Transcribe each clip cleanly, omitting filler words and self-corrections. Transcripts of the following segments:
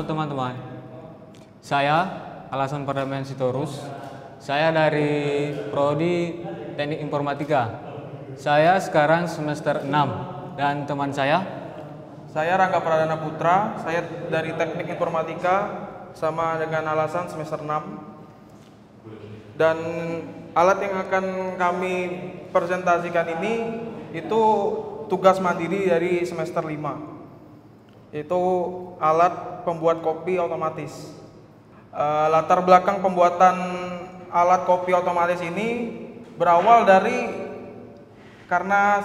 teman-teman. Saya Alasan Perdamaian Sitorus. Saya dari Prodi Teknik Informatika. Saya sekarang semester 6 dan teman saya Rangga Pradana Putra, saya dari Teknik Informatika sama dengan Alasan semester 6. Dan alat yang akan kami presentasikan ini itu tugas mandiri dari semester 5. Itu alat pembuat kopi otomatis. Latar belakang pembuatan alat kopi otomatis ini berawal dari karena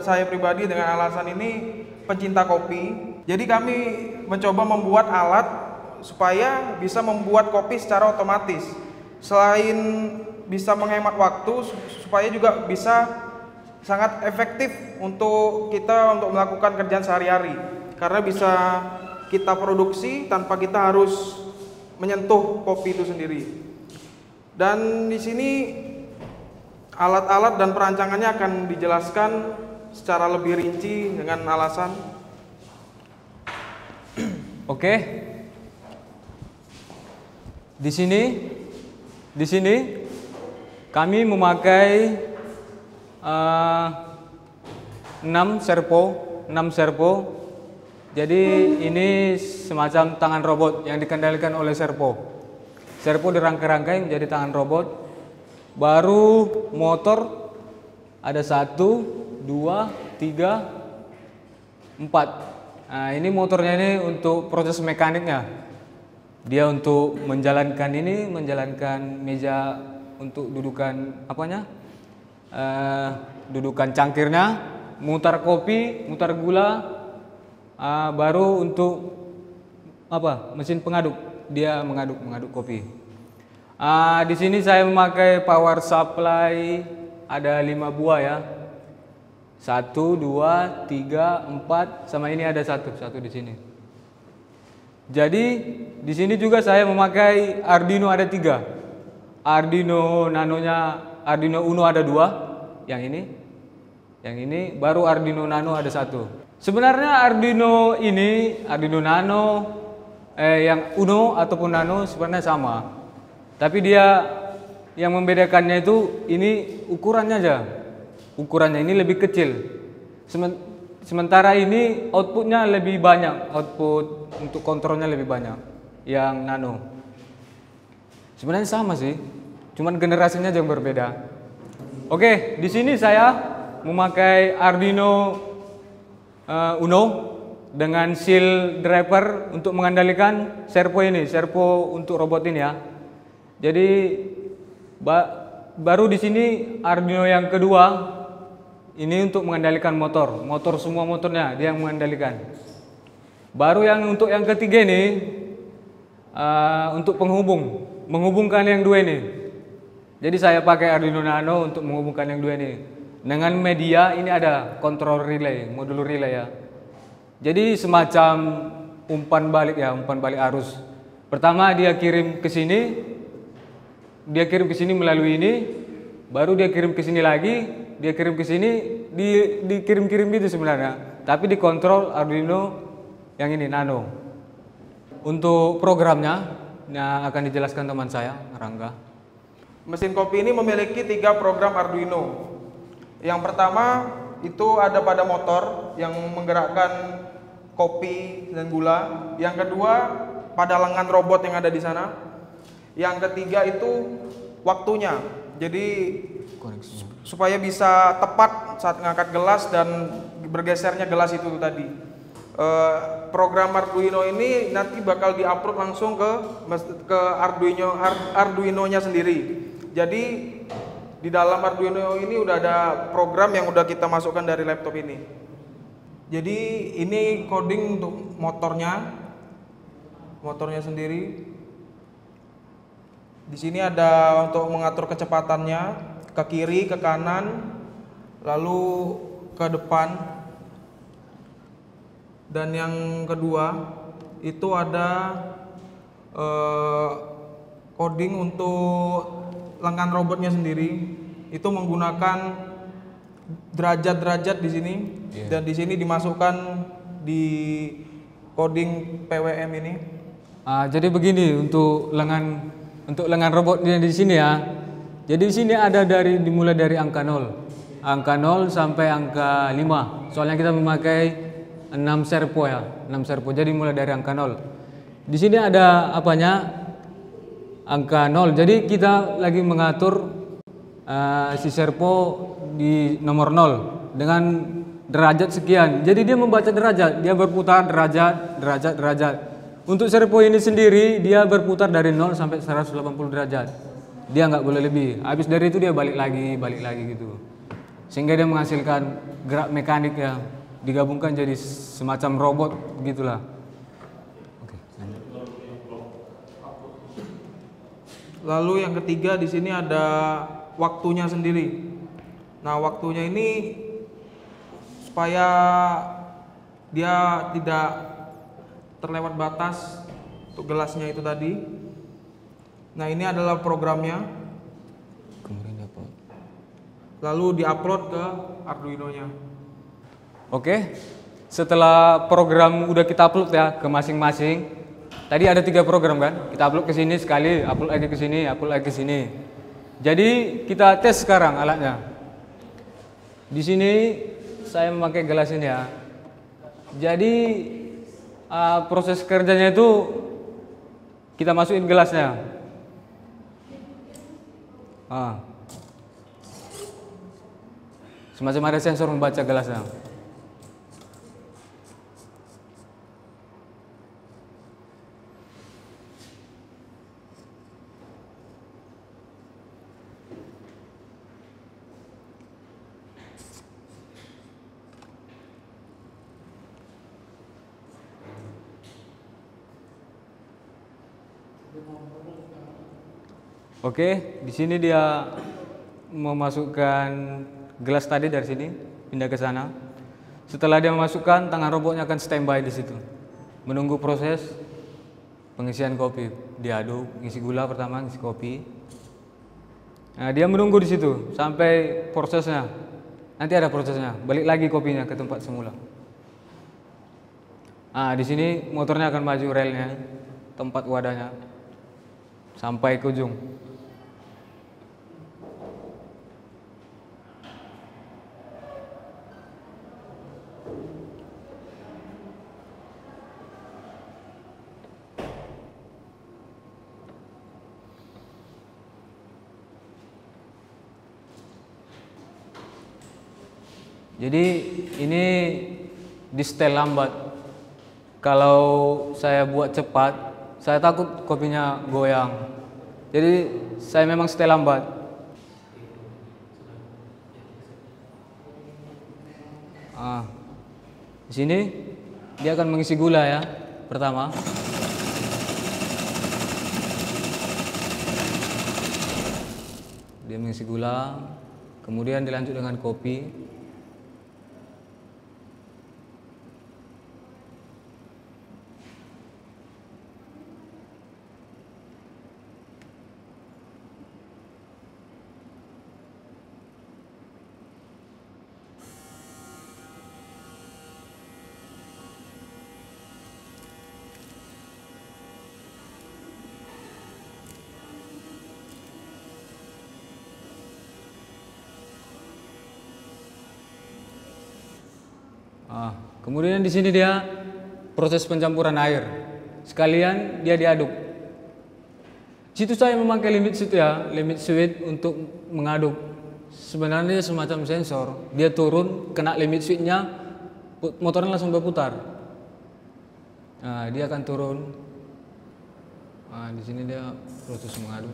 saya pribadi dengan Alasan ini pencinta kopi. Jadi kami mencoba membuat alat supaya bisa membuat kopi secara otomatis. Selain bisa menghemat waktu, supaya juga bisa sangat efektif untuk kita untuk melakukan kerjaan sehari-hari. Karena bisa kita produksi tanpa kita harus menyentuh kopi itu sendiri. Dan di sini alat-alat dan perancangannya akan dijelaskan secara lebih rinci dengan Alasan. Oke. Di sini kami memakai 6 servo. Jadi ini semacam tangan robot yang dikendalikan oleh servo. Servo dirangkai-rangkai menjadi tangan robot. Baru motor ada 1, 2, 3, 4. Nah, ini motornya ini untuk proses mekaniknya. Dia untuk menjalankan meja untuk dudukan dudukan cangkirnya, mutar kopi, mutar gula. Baru untuk mesin pengaduk, dia mengaduk kopi. Di sini saya memakai power supply ada 5 buah ya. 1, 2, 3, 4, sama ini ada satu di sini. Jadi di sini juga saya memakai Arduino ada 3. Arduino Arduino Uno ada 2, yang ini, baru Arduino Nano ada 1. Sebenarnya Arduino Nano, yang Uno ataupun Nano sebenarnya sama. Tapi dia yang membedakannya itu ini ukurannya aja. Ukurannya ini lebih kecil. Sementara ini outputnya lebih banyak, output untuk kontrolnya lebih banyak yang Nano. Sebenarnya sama sih, cuman generasinya yang berbeda. Oke, di sini saya memakai Arduino Uno dengan seal driver untuk mengendalikan servo untuk robot ini ya. Jadi baru di sini Arduino yang kedua ini untuk mengendalikan motor semua motornya dia yang mengendalikan. Baru untuk yang ketiga ini untuk menghubungkan yang 2 ini. Jadi saya pakai Arduino Nano untuk menghubungkan yang 2 ini. Dengan media ini ada kontrol relay, modul relay ya. Jadi semacam umpan balik arus. Pertama dia kirim ke sini, melalui ini, baru dia kirim ke sini lagi, dia kirim ke sini, dikirim-kirim gitu sebenarnya. Tapi dikontrol Arduino yang ini Nano. Untuk programnya yang akan dijelaskan teman saya, Rangga. Mesin kopi ini memiliki 3 program Arduino. Yang pertama itu ada pada motor yang menggerakkan kopi dan gula. Yang kedua pada lengan robot yang ada di sana. Yang ketiga itu waktunya. Jadi supaya bisa tepat saat mengangkat gelas dan bergesernya gelas itu tadi. Program Arduino ini nanti bakal diupload langsung ke Arduino-nya sendiri. Jadi di dalam Arduino ini udah ada program yang udah kita masukkan dari laptop ini. Jadi ini coding untuk motornya sendiri. Di sini ada untuk mengatur kecepatannya ke kiri, ke kanan, lalu ke depan. Dan yang kedua itu ada coding untuk lengan robotnya sendiri. Itu menggunakan derajat-derajat di sini, dan di sini dimasukkan di coding PWM ini. Jadi begini untuk lengan robotnya di sini ya. Jadi di sini ada dimulai dari angka 0. Angka 0 sampai angka 5. Soalnya kita memakai 6 servo ya, 6 servo. Jadi mulai dari angka 0. Di sini ada apanya? Angka 0. Jadi kita lagi mengatur si servo di nomor 0 dengan derajat sekian. Jadi dia membaca derajat, dia berputar derajat. Untuk servo ini sendiri dia berputar dari 0 sampai 180 derajat. Dia nggak boleh lebih. Habis dari itu dia balik lagi gitu. Sehingga dia menghasilkan gerak mekanik yang digabungkan jadi semacam robot gitulah. Oke, lanjut. Lalu yang ketiga di sini ada waktunya sendiri. Nah, waktunya ini supaya dia tidak terlewat batas untuk gelasnya itu tadi. Nah, ini adalah programnya. Kemudian apa? Lalu diupload ke Arduino-nya. Oke. Setelah program udah kita upload ya ke masing-masing. Tadi ada 3 program kan? Kita upload ke sini sekali, upload lagi ke sini, upload lagi ke sini. Jadi kita tes sekarang alatnya. Di sini saya memakai gelas ini ya. Jadi proses kerjanya itu kita masukin gelasnya. Semacam ada sensor membaca gelasnya. Oke, di sini dia memasukkan gelas tadi dari sini, pindah ke sana. Setelah dia memasukkan, tangan robotnya akan standby di situ, menunggu proses pengisian kopi. Diaduk, ngisi gula pertama, ngisi kopi. Nah, dia menunggu di situ sampai prosesnya. Nanti ada prosesnya, balik lagi kopinya ke tempat semula. Di sini motornya akan maju relnya, tempat wadahnya, sampai ke ujung. Jadi ini di setel lambat. Kalau saya buat cepat, saya takut kopinya goyang. Jadi saya memang setel lambat. Di sini dia akan mengisi gula ya, pertama. Dia mengisi gula, kemudian dilanjut dengan kopi. Kemudian di sini dia proses pencampuran air. Sekalian dia diaduk. Situ saya memakai limit switch ya, limit switch untuk mengaduk. Sebenarnya semacam sensor. Dia turun, kena limit switch-nya, motornya langsung berputar. Nah, dia akan turun. Di sini dia proses mengaduk.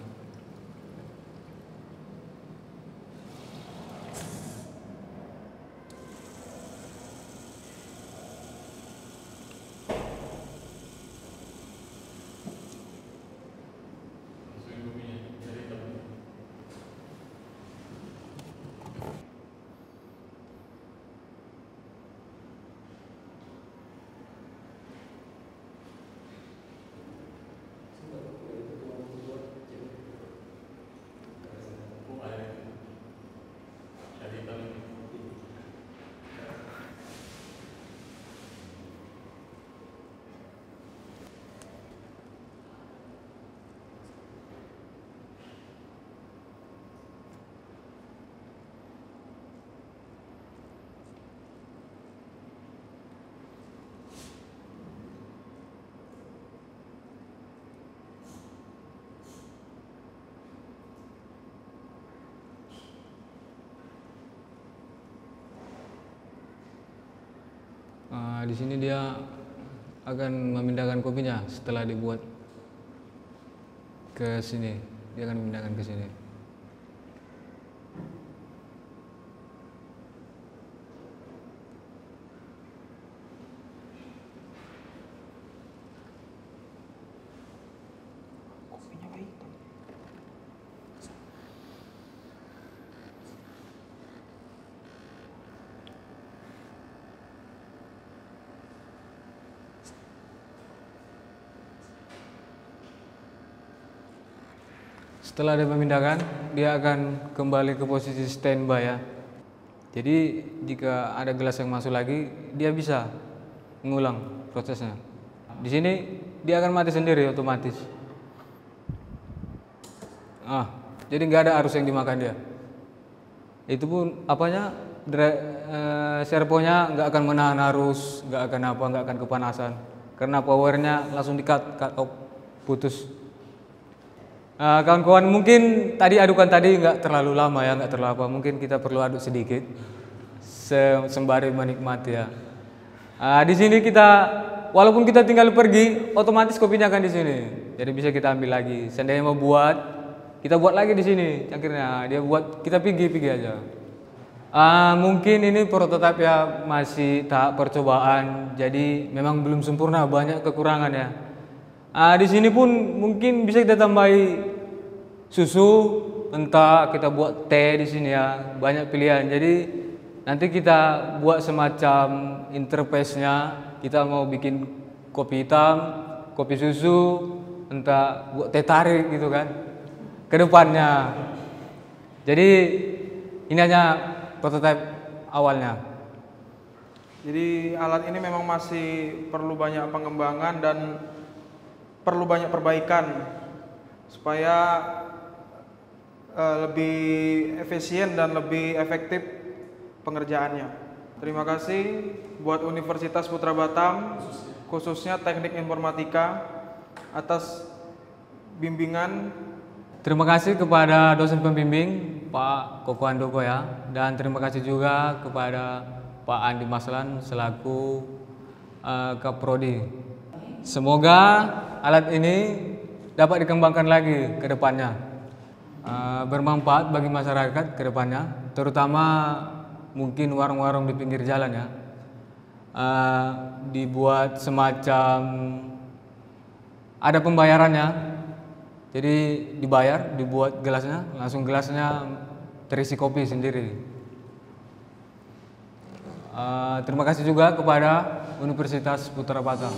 Di sini dia akan memindahkan kopinya setelah dibuat ke sini. Dia akan memindahkan ke sini. Setelah dia memindahkan, dia akan kembali ke posisi standby ya. Jadi jika ada gelas yang masuk lagi, dia bisa mengulang prosesnya. Di sini dia akan mati sendiri otomatis. Jadi nggak ada arus yang dimakan dia. Itu pun servonya nggak akan menahan arus, nggak akan kepanasan. Karena powernya langsung cut off, putus. Kawan-kawan, mungkin tadi adukan tadi nggak terlalu lama ya, nggak terlalu apa. Mungkin kita perlu aduk sedikit sembari menikmati ya. Di sini walaupun kita tinggal pergi, otomatis kopinya akan di sini. Jadi bisa kita ambil lagi. Seandainya mau buat, kita buat lagi di sini. Akhirnya dia buat, kita pergi aja. Mungkin ini prototipe ya, masih tahap percobaan. Jadi memang belum sempurna, banyak kekurangan ya. Di sini pun mungkin bisa kita tambahi susu, entah kita buat teh di sini ya, banyak pilihan. Jadi nanti kita buat semacam interface-nya, kita mau bikin kopi hitam, kopi susu, entah buat teh tarik gitu kan, ke depannya. Jadi ini hanya prototipe awalnya. Jadi alat ini memang masih perlu banyak pengembangan dan perlu banyak perbaikan supaya lebih efisien dan lebih efektif pengerjaannya. Terima kasih buat Universitas Putra Batam, khususnya Teknik Informatika, atas bimbingan. Terima kasih kepada dosen pembimbing Pak Koko Handoko ya, dan terima kasih juga kepada Pak Andi Maslan selaku Kaprodi. Semoga alat ini dapat dikembangkan lagi ke depannya, bermanfaat bagi masyarakat ke depannya, terutama mungkin warung-warung di pinggir jalan ya. Dibuat semacam ada pembayarannya, jadi dibuat gelasnya, langsung gelasnya terisi kopi sendiri. Terima kasih juga kepada Universitas Putra Batam.